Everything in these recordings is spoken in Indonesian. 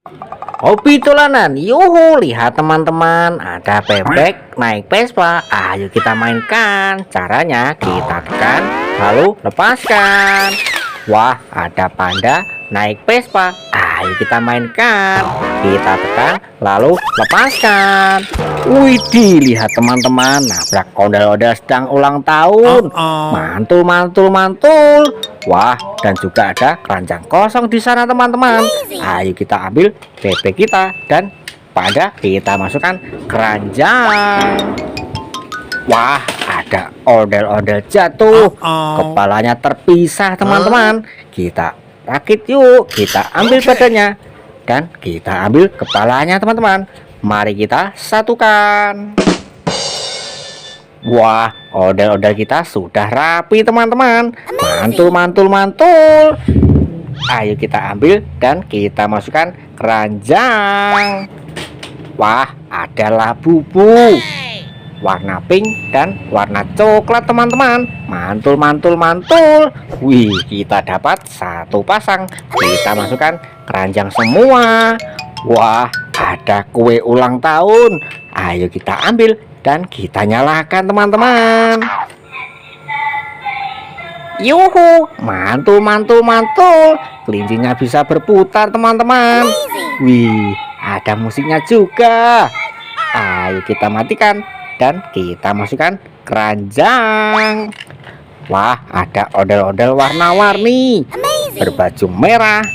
Hobi tulanan, yuhu, lihat teman-teman, ada bebek naik Vespa. Ayo kita mainkan. Caranya kita tekan, lalu lepaskan. Wah, ada panda naik Vespa. Ayo kita mainkan. Kita tekan, lalu lepaskan. Widih, lihat teman-teman, nabrak ondel-ondel sedang ulang tahun. Mantul, mantul, mantul. Wah, dan juga ada keranjang kosong di sana teman-teman. Ayo kita ambil bebek kita dan pada kita masukkan keranjang. Wah, ada ondel-ondel jatuh. Kepalanya terpisah teman-teman. Kita rakit yuk. Kita ambil badannya dan kita ambil kepalanya teman-teman. Mari kita satukan. Wah, ondel-ondel kita sudah rapi teman-teman. Mantul, mantul, mantul. Ayo kita ambil dan kita masukkan keranjang. Wah, ada labubu warna pink dan warna coklat teman-teman. Mantul, mantul, mantul. Wih, kita dapat satu pasang. Kita masukkan keranjang semua. Wah, ada kue ulang tahun. Ayo kita ambil dan kita nyalakan teman-teman. Yuhu, mantul, mantul, mantul. Kelincinya bisa berputar teman-teman. Wih, ada musiknya juga. Ayo kita matikan dan kita masukkan keranjang. Wah, ada ondel-ondel warna-warni berbaju merah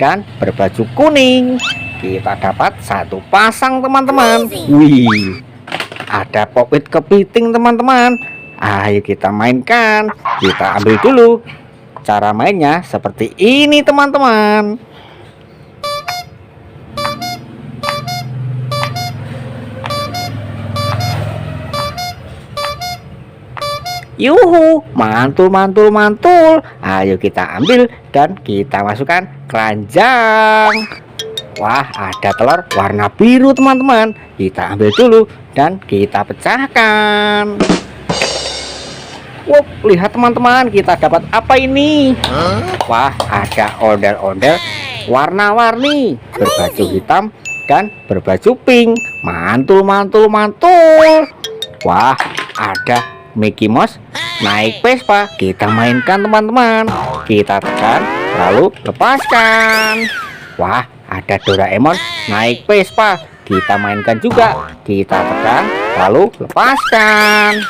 dan berbaju kuning. Kita dapat satu pasang teman-teman. Wih, ada popit kepiting teman-teman. Ayo kita mainkan. Kita ambil dulu. Cara mainnya seperti ini teman-teman. Yuhu, mantul, mantul, mantul. Ayo kita ambil dan kita masukkan keranjang. Wah, ada telur warna biru teman-teman. Kita ambil dulu dan kita pecahkan. Wow, lihat teman-teman, kita dapat apa ini? Wah, ada ondel-ondel warna-warni berbaju hitam dan berbaju pink. Mantul, mantul, mantul. Wah, ada Mickey Mouse naik Vespa. Kita mainkan teman-teman. Kita tekan lalu lepaskan. Wah, ada Doraemon naik Vespa. Kita mainkan juga. Kita tekan lalu lepaskan.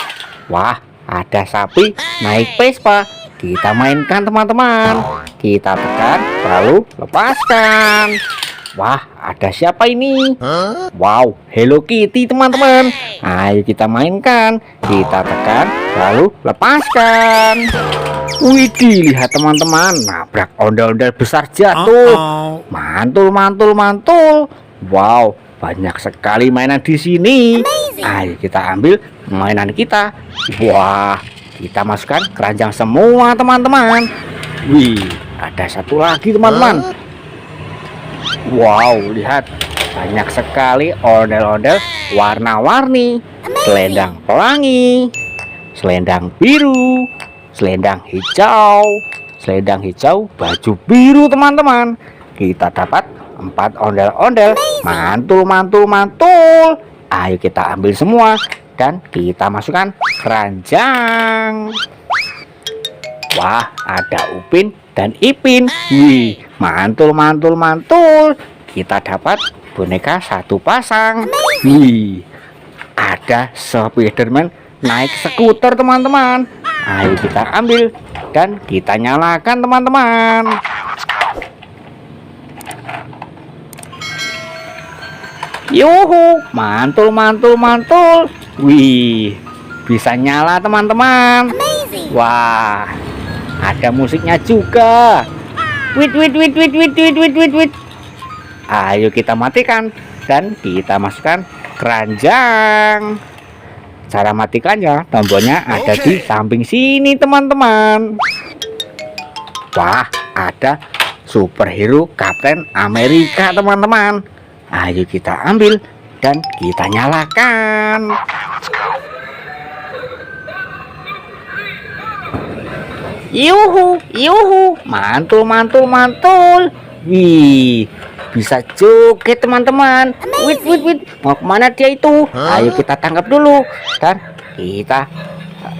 Wah, ada sapi naik Vespa. Kita mainkan teman-teman. Kita tekan lalu lepaskan. Wah, ada siapa ini? Wow, Hello Kitty teman-teman. Ayo kita mainkan. Kita tekan lalu lepaskan. Widih, lihat teman-teman, nabrak ondel-ondel besar jatuh. Mantul, mantul, mantul. Wow, banyak sekali mainan di sini. Ayo kita ambil mainan kita. Wah, kita masukkan keranjang semua teman-teman. Wih, ada satu lagi teman-teman. Wow, lihat, banyak sekali ondel-ondel warna-warni. Selendang pelangi, selendang biru, selendang hijau, baju biru teman-teman. Kita dapat 4 ondel-ondel. Mantul, mantul, mantul. Ayo kita ambil semua dan kita masukkan keranjang. Wah, ada Upin dan Ipin. Wih, mantul, mantul, mantul. Kita dapat boneka satu pasang. Wih, ada Spiderman naik skuter teman-teman. Ayo kita ambil dan kita nyalakan teman-teman. Yuhu, mantul, mantul, mantul. Wih, bisa nyala teman-teman. Wah, ada musiknya juga. Wit, wit, wit, wit, wit, wit, wit, wit, wit. Ayo kita matikan dan kita masukkan keranjang. Cara matikannya, tombolnya ada di samping sini teman-teman. Wah, ada superhero Kapten Amerika teman-teman. Ayo kita ambil dan kita nyalakan. Yuhu, yuhu, mantul, mantul, mantul. Wih, bisa joget teman-teman. Wait, wait, wait, mau kemana dia itu? Ayo kita tangkap dulu dan kita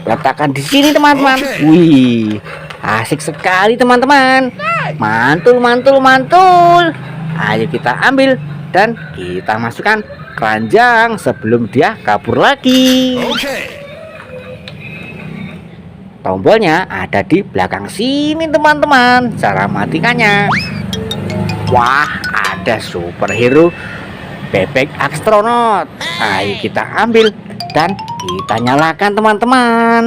letakkan di sini teman-teman. Wih, asik sekali teman-teman. Mantul, mantul, mantul. Ayo kita ambil dan kita masukkan keranjang sebelum dia kabur lagi. Tombolnya ada di belakang sini teman-teman. Cara matikannya, wah, ada superhero bebek astronot. Ayo kita ambil dan kita nyalakan teman-teman.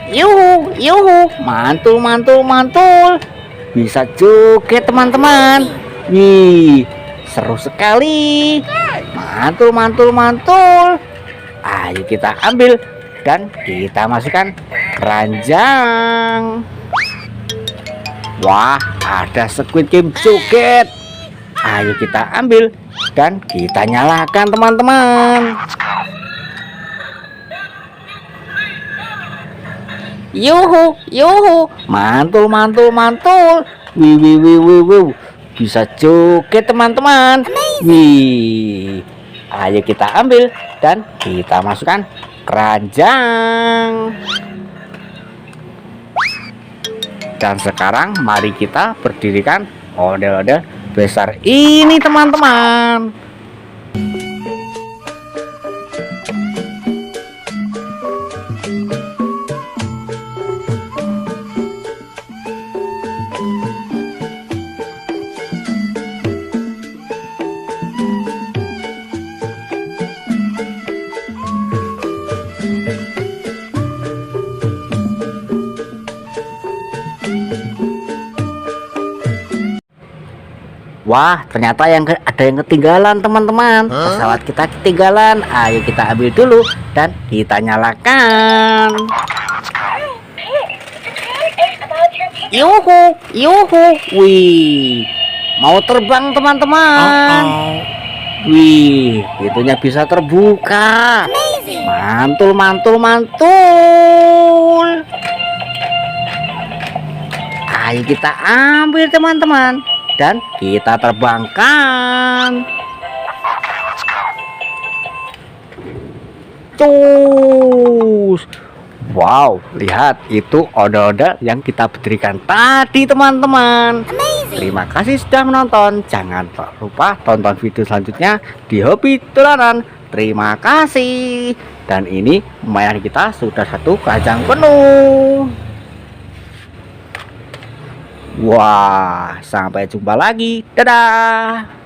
Yuhu, yuhu, mantul, mantul, mantul. Bisa joget teman-teman. Wih, seru sekali. Mantul, mantul, mantul. Ayo kita ambil dan kita masukkan keranjang. Wah, ada Squid Game joget. Ayo kita ambil dan kita nyalakan teman-teman. Yuhu, yuhu, mantul, mantul, mantul. Wih, wih, wih, wih, wih. Bisa joget teman-teman. Wih, ayo kita ambil dan kita masukkan keranjang. Dan sekarang mari kita berdirikan odel-odel besar ini teman-teman. Wah, ternyata ada yang ketinggalan teman-teman. Pesawat kita ketinggalan. Ayo kita ambil dulu dan kita nyalakan. Yuhu, yuhu. Wih, mau terbang teman-teman. Wih, pintunya bisa terbuka. Mantul, mantul, mantul. Ayo kita ambil teman-teman dan kita terbangkan. Terus, wow, lihat itu odol-odol yang kita berdirikan tadi teman-teman. Terima kasih sudah menonton. Jangan lupa tonton video selanjutnya di Hobi Dolanan. Terima kasih. Dan ini mainan kita sudah satu keranjang penuh. Wah, sampai jumpa lagi. Dadah.